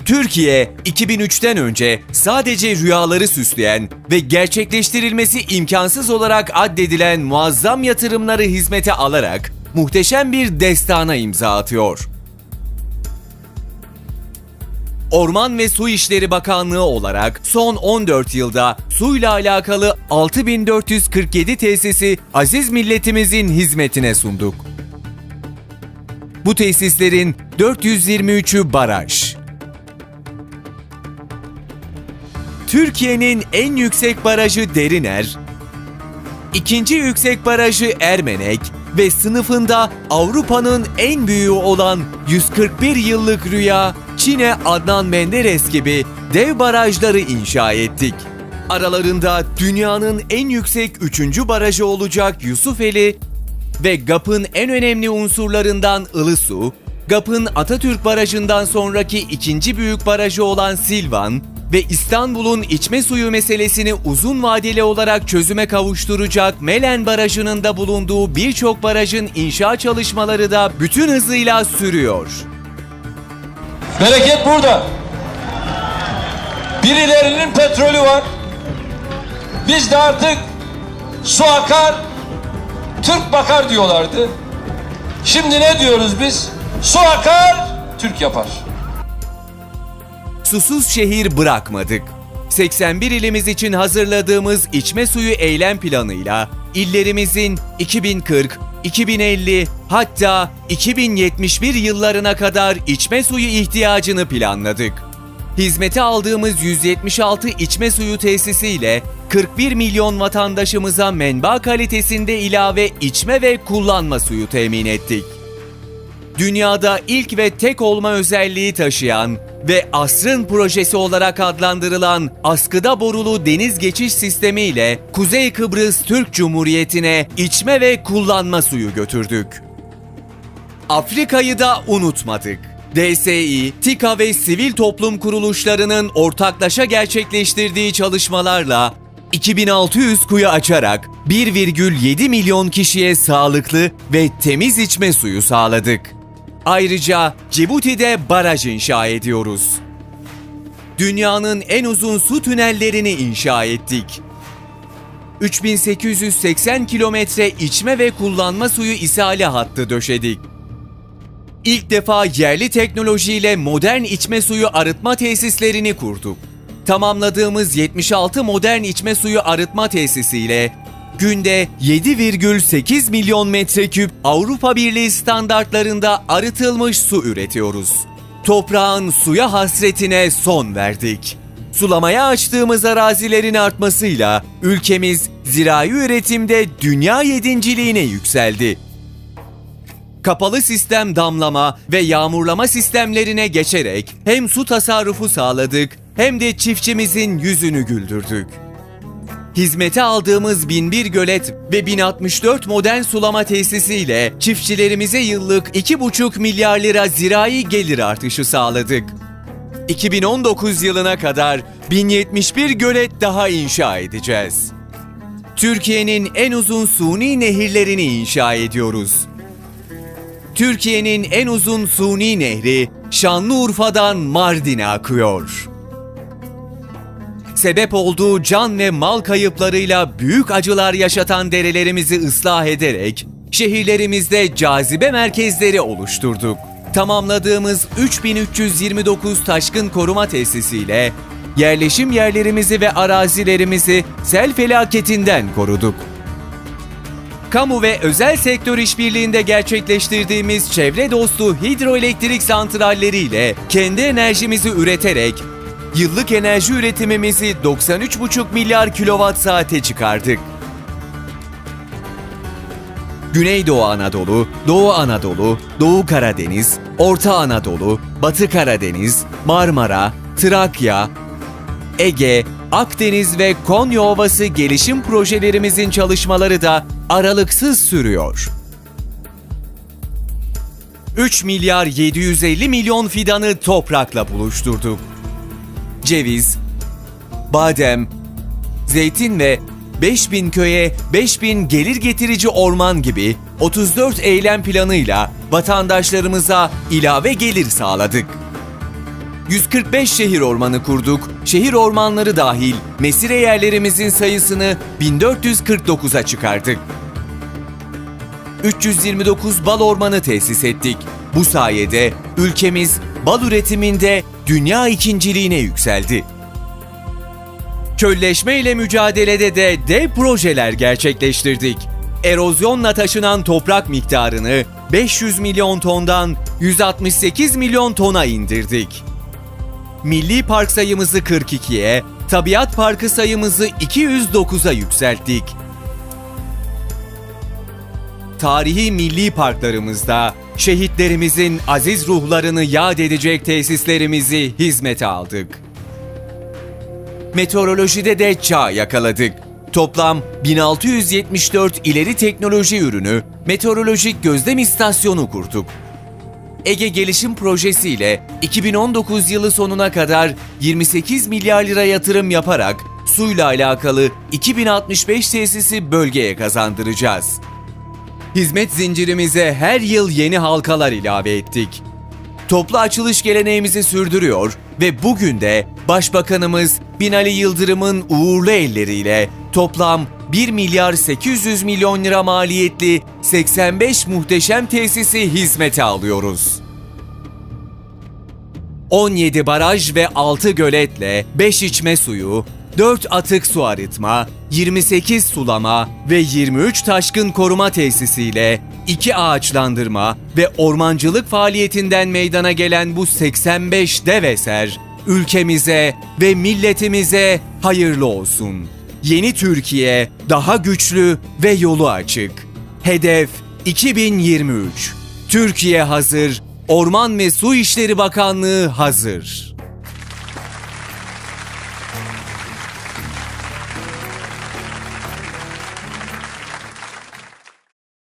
Türkiye, 2003'ten önce sadece rüyaları süsleyen ve gerçekleştirilmesi imkansız olarak addedilen muazzam yatırımları hizmete alarak muhteşem bir destana imza atıyor. Orman ve Su İşleri Bakanlığı olarak son 14 yılda suyla alakalı 6447 tesisi aziz milletimizin hizmetine sunduk. Bu tesislerin 423'ü baraj. Türkiye'nin en yüksek barajı Deriner, ikinci yüksek barajı Ermenek ve sınıfında Avrupa'nın en büyüğü olan 141 yıllık rüya Çin'e Adnan Menderes gibi dev barajları inşa ettik. Aralarında dünyanın en yüksek 3. barajı olacak Yusufeli ve GAP'ın en önemli unsurlarından Ilısu, GAP'ın Atatürk Barajı'ndan sonraki ikinci büyük barajı olan Silvan ve İstanbul'un içme suyu meselesini uzun vadeli olarak çözüme kavuşturacak Melen Barajı'nın da bulunduğu birçok barajın inşa çalışmaları da bütün hızıyla sürüyor. Bereket burada. Birilerinin petrolü var. Biz de artık su akar, Türk bakar diyorlardı. Şimdi ne diyoruz biz? Su akar, Türk yapar. Susuz şehir bırakmadık. 81 ilimiz için hazırladığımız içme suyu eylem planıyla illerimizin 2040, 2050 hatta 2071 yıllarına kadar içme suyu ihtiyacını planladık. Hizmete aldığımız 176 içme suyu tesisiyle 41 milyon vatandaşımıza menba kalitesinde ilave içme ve kullanma suyu temin ettik. Dünyada ilk ve tek olma özelliği taşıyan ve asrın projesi olarak adlandırılan askıda borulu deniz geçiş sistemi ile Kuzey Kıbrıs Türk Cumhuriyeti'ne içme ve kullanma suyu götürdük. Afrika'yı da unutmadık. DSİ, TİKA ve sivil toplum kuruluşlarının ortaklaşa gerçekleştirdiği çalışmalarla 2600 kuyu açarak 1,7 milyon kişiye sağlıklı ve temiz içme suyu sağladık. Ayrıca Cibuti'de baraj inşa ediyoruz. Dünyanın en uzun su tünellerini inşa ettik. 3880 kilometre içme ve kullanma suyu ishale hattı döşedik. İlk defa yerli teknolojiyle modern içme suyu arıtma tesislerini kurduk. Tamamladığımız 76 modern içme suyu arıtma tesisiyle günde 7,8 milyon metreküp Avrupa Birliği standartlarında arıtılmış su üretiyoruz. Toprağın suya hasretine son verdik. Sulamaya açtığımız arazilerin artmasıyla ülkemiz zirai üretimde dünya yedinciliğine yükseldi. Kapalı sistem damlama ve yağmurlama sistemlerine geçerek hem su tasarrufu sağladık hem de çiftçimizin yüzünü güldürdük. Hizmete aldığımız 1001 gölet ve 1064 modern sulama tesisiyle çiftçilerimize yıllık 2,5 milyar lira zirai gelir artışı sağladık. 2019 yılına kadar 1071 gölet daha inşa edeceğiz. Türkiye'nin en uzun suni nehirlerini inşa ediyoruz. Türkiye'nin en uzun suni nehri Şanlıurfa'dan Mardin'e akıyor. Sebep olduğu can ve mal kayıplarıyla büyük acılar yaşatan derelerimizi ıslah ederek şehirlerimizde cazibe merkezleri oluşturduk. Tamamladığımız 3329 taşkın koruma tesisiyle yerleşim yerlerimizi ve arazilerimizi sel felaketinden koruduk. Kamu ve özel sektör işbirliğinde gerçekleştirdiğimiz çevre dostu hidroelektrik santralleriyle kendi enerjimizi üreterek yıllık enerji üretimimizi 93,5 milyar kilowatt saate çıkardık. Güneydoğu Anadolu, Doğu Anadolu, Doğu Karadeniz, Orta Anadolu, Batı Karadeniz, Marmara, Trakya, Ege, Akdeniz ve Konya Ovası gelişim projelerimizin çalışmaları da aralıksız sürüyor. 3 milyar 750 milyon fidanı toprakla buluşturduk. Ceviz, badem, zeytin ve 5000 köye 5000 gelir getirici orman gibi 34 eylem planıyla vatandaşlarımıza ilave gelir sağladık. 145 şehir ormanı kurduk. Şehir ormanları dahil mesire yerlerimizin sayısını 1449'a çıkardık. 329 bal ormanı tesis ettik. Bu sayede ülkemiz bal üretiminde dünya ikinciliğine yükseldi. Kölleşme ile mücadelede de dev projeler gerçekleştirdik. Erozyonla taşınan toprak miktarını 500 milyon tondan 168 milyon tona indirdik. Milli park sayımızı 42'ye, tabiat parkı sayımızı 209'a yükselttik. Tarihi milli parklarımızda şehitlerimizin aziz ruhlarını yad edecek tesislerimizi hizmete aldık. Meteorolojide de çağ yakaladık. Toplam 1674 ileri teknoloji ürünü, meteorolojik gözlem istasyonu kurduk. Ege Gelişim Projesi ile 2019 yılı sonuna kadar 28 milyar lira yatırım yaparak suyla alakalı 2065 tesisi bölgeye kazandıracağız. Hizmet zincirimize her yıl yeni halkalar ilave ettik. Toplu açılış geleneğimizi sürdürüyor ve bugün de Başbakanımız Binali Yıldırım'ın uğurlu elleriyle toplam 1 milyar 800 milyon lira maliyetli 85 muhteşem tesisi hizmete alıyoruz. 17 baraj ve 6 göletle 5 içme suyu, 4 atık su arıtma, 28 sulama ve 23 taşkın koruma tesisiyle 2 ağaçlandırma ve ormancılık faaliyetinden meydana gelen bu 85 dev eser ülkemize ve milletimize hayırlı olsun. Yeni Türkiye daha güçlü ve yolu açık. Hedef 2023. Türkiye hazır, Orman ve Su İşleri Bakanlığı hazır.